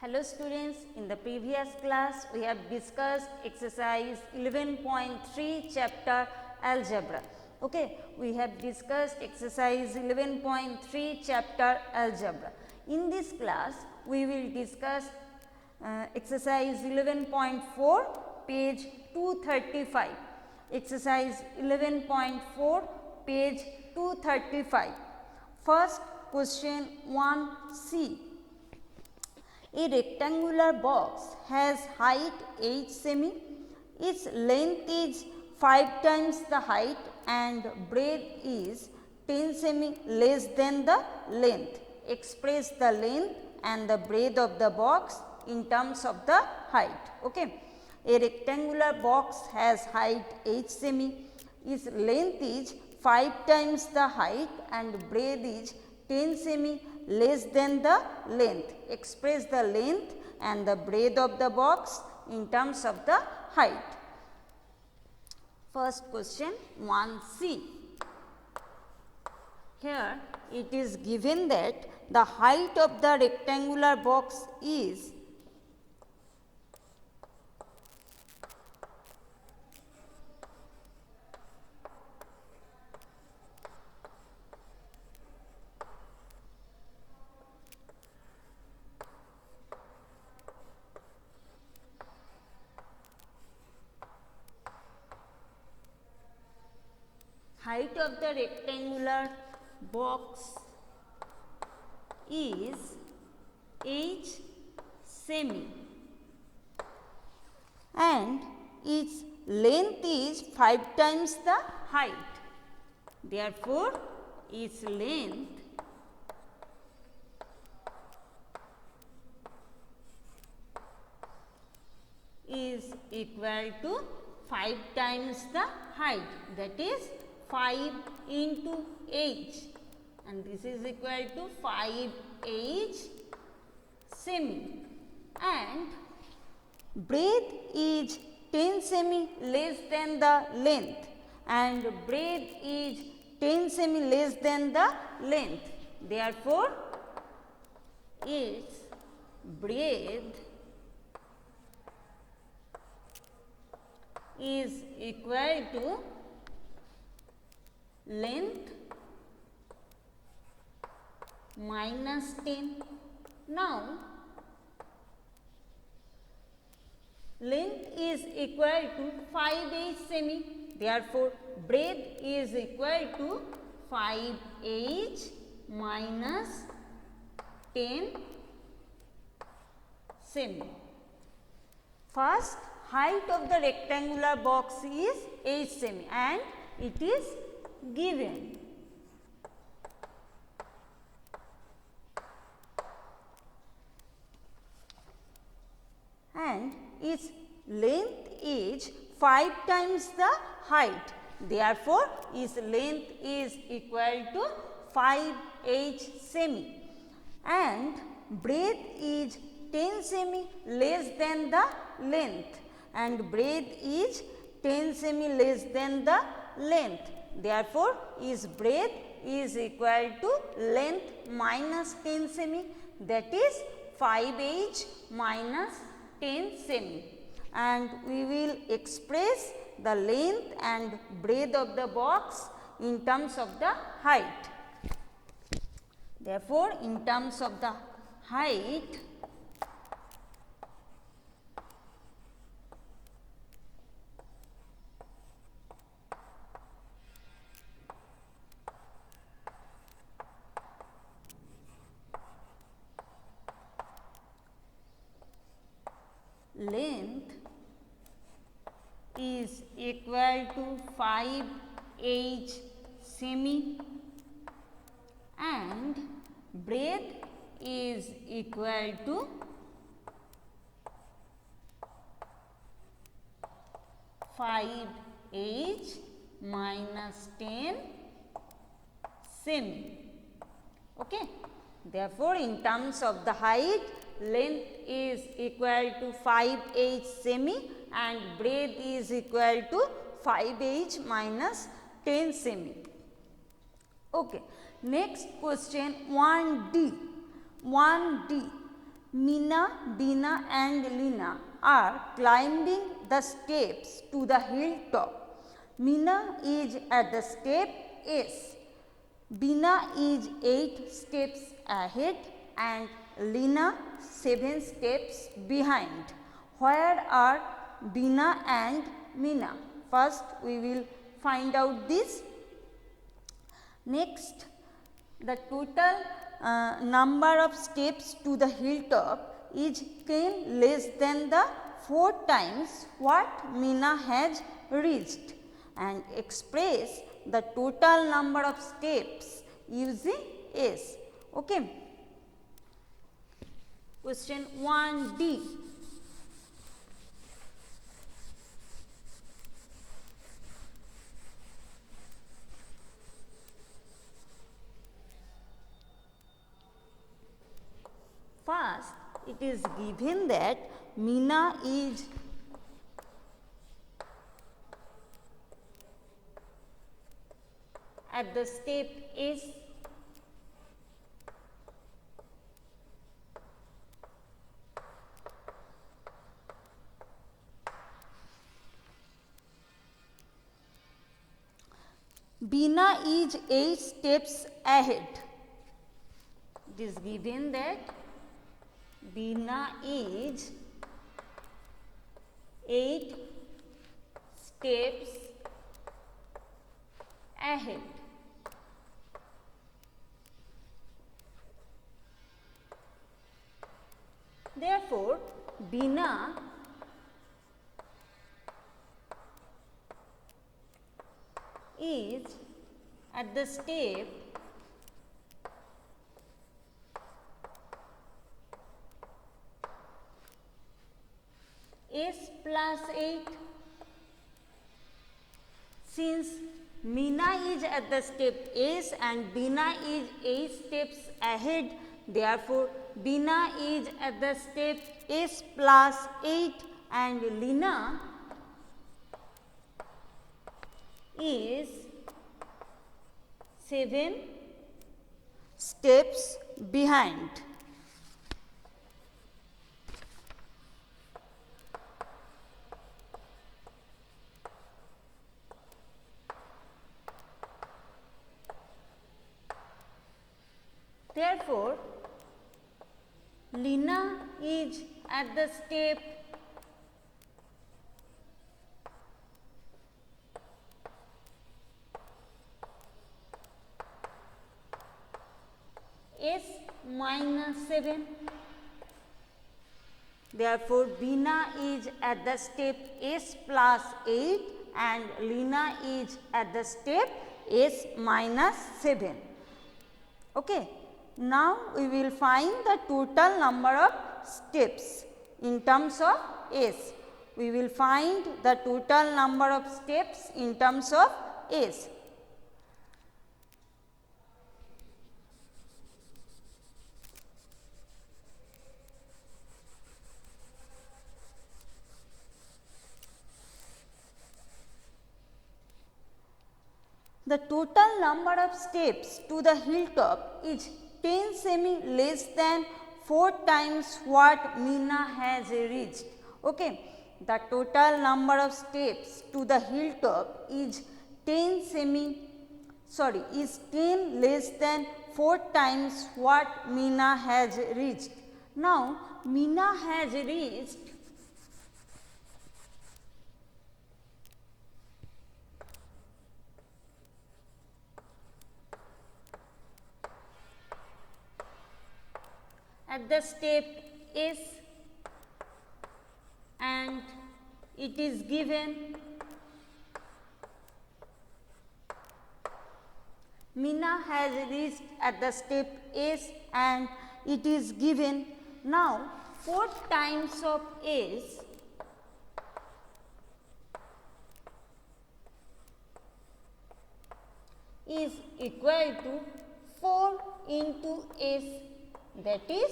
Hello students, in the previous class we have discussed exercise 11.3 chapter algebra. Okay, we have discussed exercise 11.3 chapter algebra. In this class we will discuss exercise 11.4 page 235. Exercise 11.4 page 235. First question 1c. A rectangular box has height h semi, its length is 5 times the height and breadth is 10 semi less than the length. Express the length and the breadth of the box in terms of the height. Okay. A rectangular box has height h semi, its length is 5 times the height and breadth is 10 semi less than the length. Express the length and the breadth of the box in terms of the height. First question 1c. Here it is given that the height of the rectangular box is height of the rectangular box is h semi and its length is 5 times the height. Therefore, its length is equal to 5 times the height, that is 5 into h, and this is equal to 5h semi, and breadth is 10 semi less than the length and breadth is 10 semi less than the length. Therefore, its breadth is equal to length minus 10. Now, length is equal to 5h semi. Therefore, breadth is equal to 5h minus 10 semi. First, height of the rectangular box is h semi and it is given. And its length is 5 times the height. Therefore, its length is equal to 5h semi and breadth is 10 semi less than the length and breadth is 10 semi less than the length. Therefore, its breadth is equal to length minus 10 semi, that is 5h minus 10 semi, and we will express the length and breadth of the box in terms of the height. Therefore, in terms of the height, length is equal to 5h semi and breadth is equal to 5h minus 10 semi. Okay. Therefore, in terms of the height, length is equal to 5h semi and breadth is equal to 5h minus 10 semi. Okay. Next question 1D. 1D. Meena, Dina and Lina are climbing the steps to the hilltop. Meena is at the step S. Bina is 8 steps ahead and Lina 7 steps behind. Where are Bina and Meena? First we will find out this. Next, the total number of steps to the hilltop is 10 less than the 4 times what Meena has reached, and express the total number of steps using S. Okay. Question 1D. First, it is given that Meena is at the step S. Bina is 8 steps ahead. It is given that Bina is 8 steps ahead. Therefore, Bina is at the step S plus 8. Since Meena is at the step S and Bina is 8 steps ahead, therefore, Bina is at the step S plus 8 and Lina is 7 steps behind. Therefore, Lina is at the step S minus 7. Therefore, Bina is at the step S plus 8 and Lina is at the step S minus 7. Okay. Now, we will find the total number of steps in terms of S. We will find the total number of steps in terms of S. The total number of steps to the hilltop is 10 semi less than 4 times what Meena has reached. Okay. The total number of steps to the hilltop is 10 less than 4 times what Meena has reached. Now, Meena has reached at the step S and it is given Meena has reached at the step S and it is given. Now, 4 times of S is equal to 4 into S, that is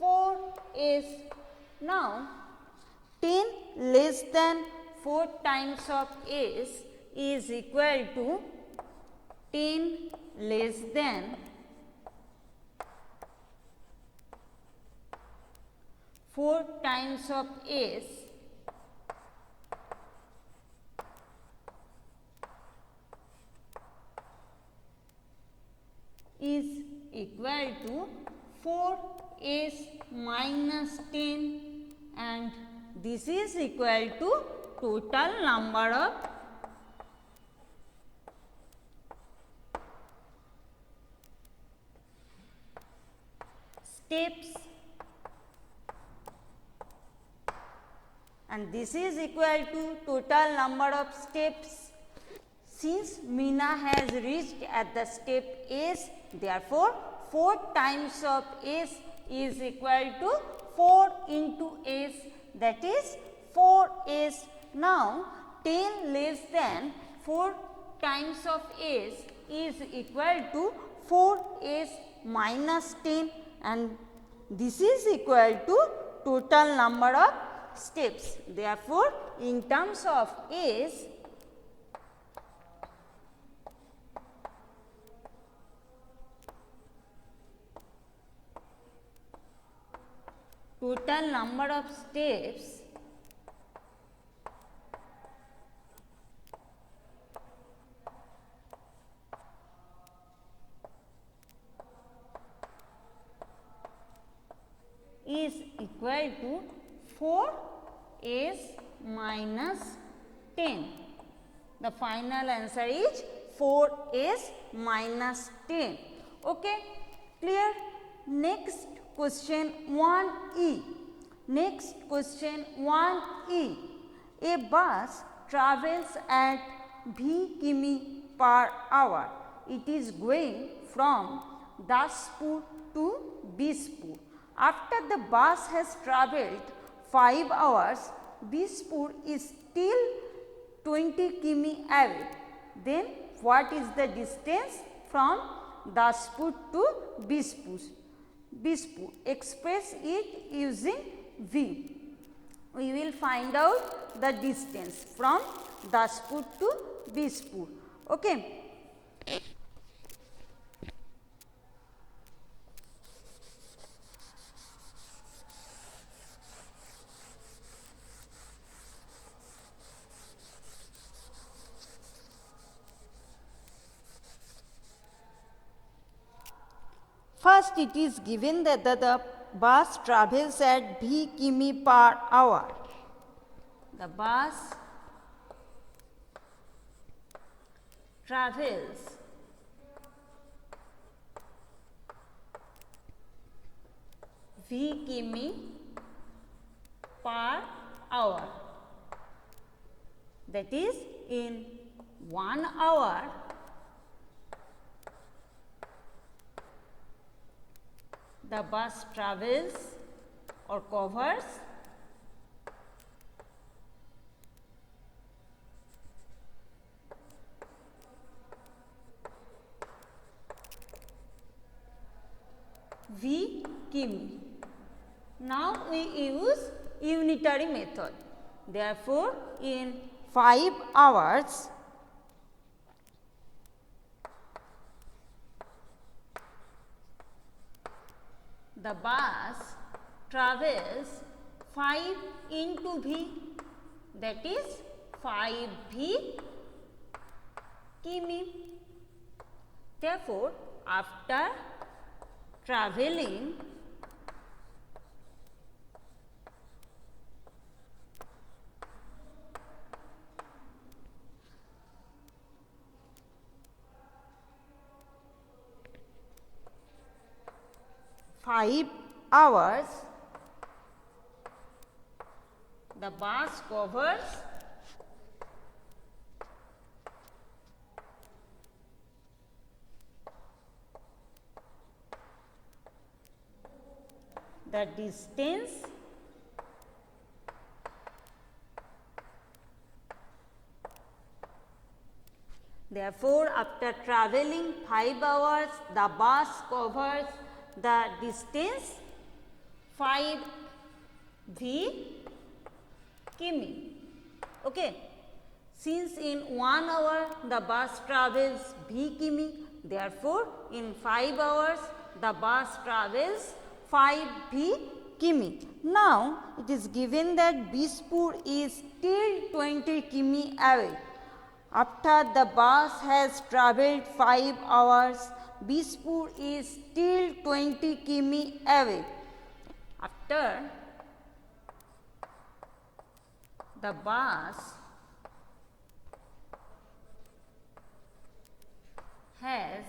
4S. Now, 10 less than 4 times of S is equal to 10 less than 4 times of s is equal to 4s minus 10, and this is equal to total number of steps, and this is equal to total number of steps. Since Meena has reached at the step S, therefore 4 times of S is equal to 4 into S, that is 4S. Now 10 less than 4 times of S is equal to 4S minus 10, and this is equal to total number of steps. Therefore, in terms of S, total number of steps is equal to 4s minus 10. The final answer is 4s minus 10. Okay, clear? Next question 1e. Next question 1e. A bus travels at v km per hour. It is going from Daspur to Bispur. After the bus has travelled 5 hours, Bispur is still 20 km away. Then what is the distance from Daspur to Bispur? Express it using V. We will find out the distance from Daspur to Bispur. Okay. First, it is given that the bus travels at v km per hour. The bus travels v km per hour. That is, in 1 hour, the bus travels or covers v km. Now we use unitary method. Therefore, in 5 hours, the bus travels 5 into v, that is 5v km. Therefore, after traveling 5 hours, the bus covers the distance Therefore, after traveling 5 hours, the bus covers the distance 5 km. Okay. Since in 1 hour the bus travels v km, therefore, in 5 hours the bus travels 5 v km. Now it is given that Bispur is still 20 km away. After the bus has travelled 5 hours, Bispur is still 20 km away. After the bus has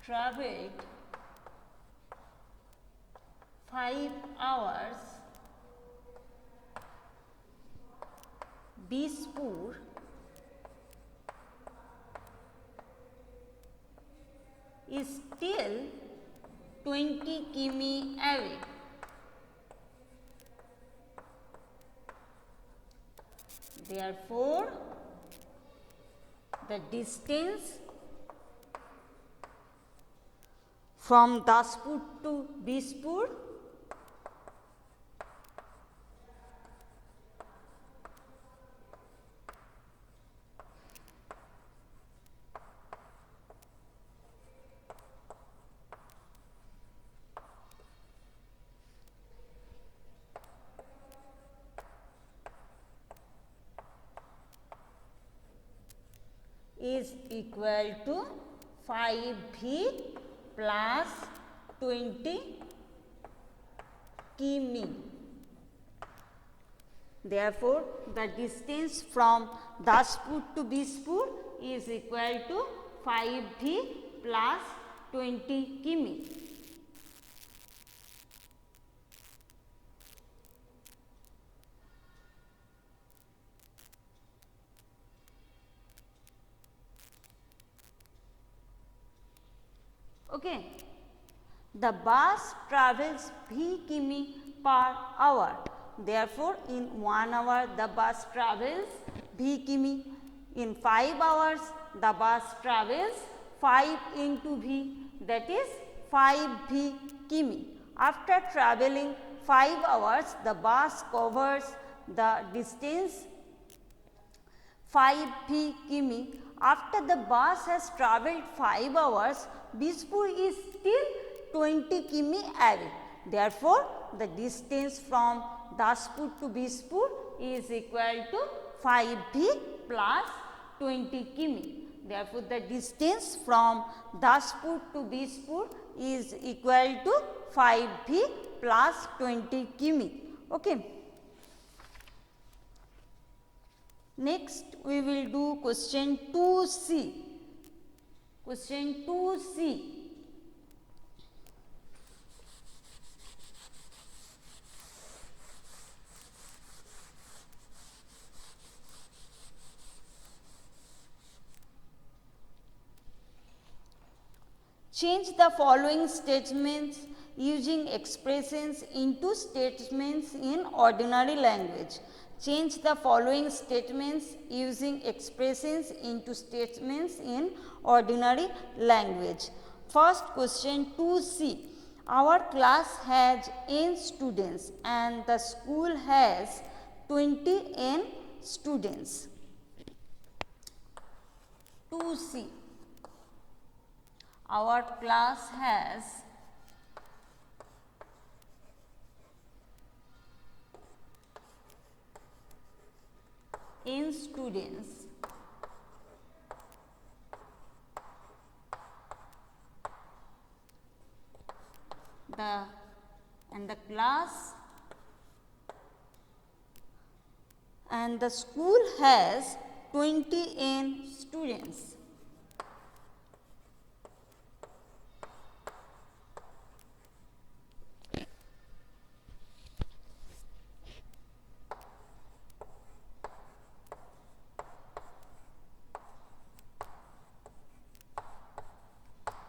travelled 5 hours, Bispur is still 20 km away. Therefore, the distance from Daspur to Bispur is equal to 5v plus 20 km. Therefore, the distance from Daspur to Bispur is equal to 5v plus 20 km. Okay. The bus travels v km per hour. Therefore, in 1 hour the bus travels v km. In 5 hours the bus travels 5 into v, that is 5v km. After travelling 5 hours, the bus covers the distance 5v km. After the bus has travelled 5 hours, Bispur is still 20 km away. Therefore, the distance from Daspur to Bispur is equal to 5v plus 20 km. Therefore, the distance from Daspur to Bispur is equal to 5v plus 20 km. Okay. Next, we will do question 2c. Question 2c. Change the following statements using expressions into statements in ordinary language. Change the following statements using expressions into statements in ordinary language. First question 2c. Our class has n students and the school has 20 n students. 2c. Our class has n students and the class and the school has 20 n students.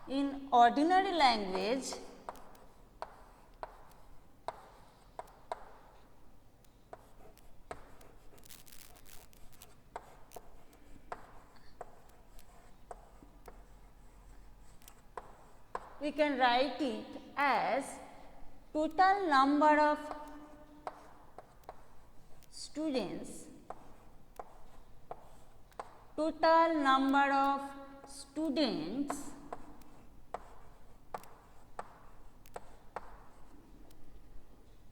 In ordinary language, we can write it as total number of students total number of students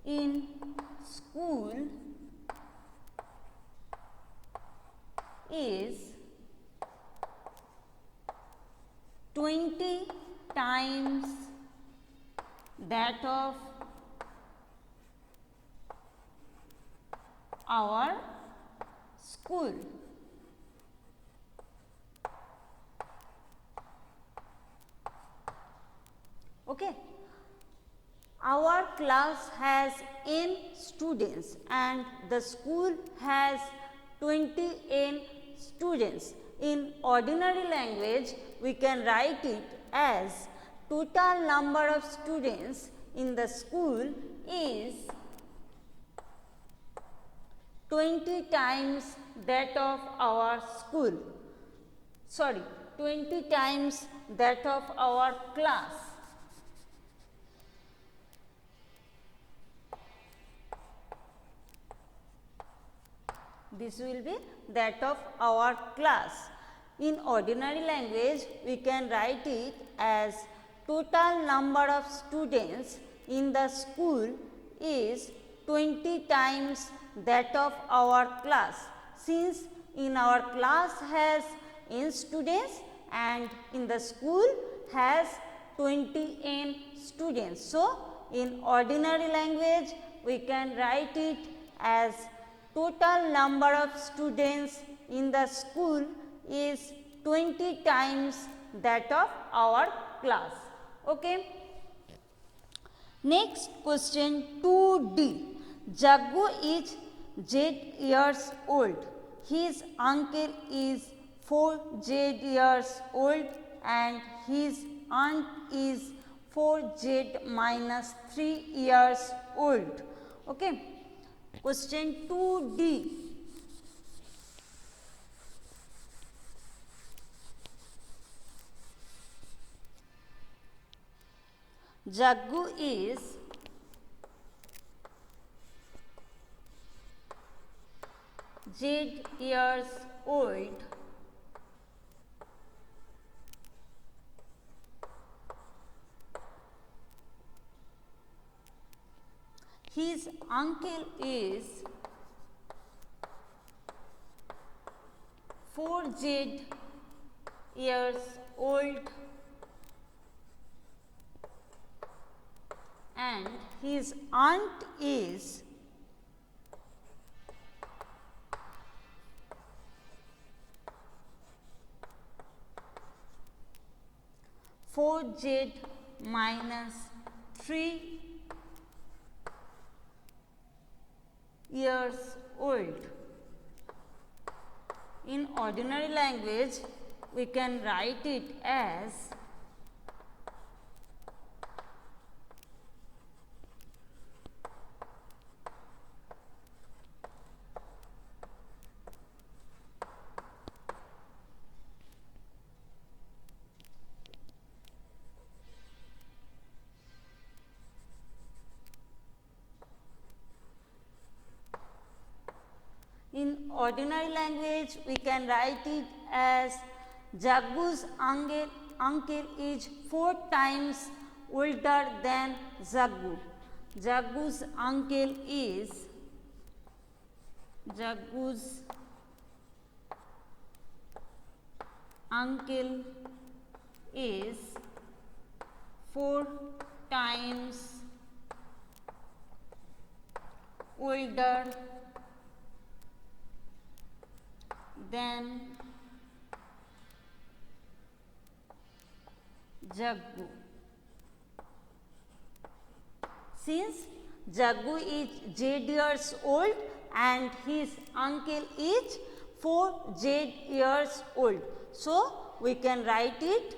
in school is 20 times that of our school. Okay. Our class has n students and the school has 20 n students. In ordinary language, we can write it as total number of students in the school is 20 times that of our school. Sorry, 20 times that of our class. This will be that of our class. In ordinary language, we can write it as total number of students in the school is 20 times that of our class. Since in our class has n students and in the school has 20 n students. So, in ordinary language, we can write it as total number of students in the school is 20 times that of our class. Okay. Next question 2D. Jaggu is 8 years old. His uncle is 4 years old and his aunt is 4 minus 3 years old. Okay. Question 2D. Jaggu is years old. His uncle is 4 years old and his aunt is 4 minus 3 years old. In ordinary language, we can write it as in ordinary language, we can write it as Jaggu's uncle is 4 times older than Jaggu. Jaggu's uncle is 4 times older than Jaggu. Since Jaggu is years old and his uncle is 4 years old. So, we can write it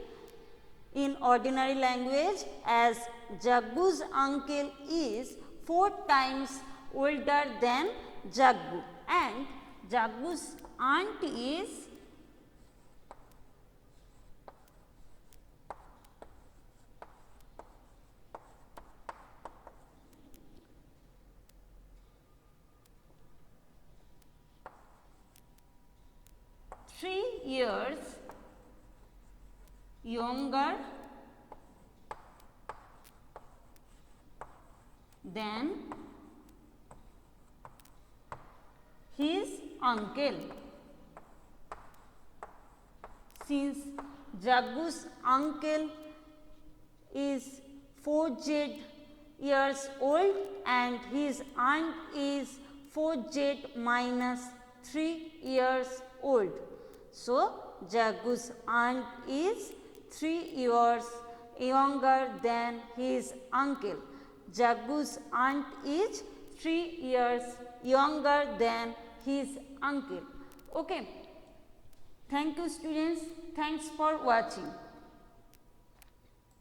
in ordinary language as Jaggu's uncle is 4 times older than Jaggu and Jaggu's aunt is 3 years younger than his uncle. Since Jagu's uncle is 4z years old and his aunt is 4z minus 3 years old. So, Jagu's aunt is 3 years younger than his uncle. Jagu's aunt is 3 years younger than his uncle. Okay. Thank you students. Thanks for watching.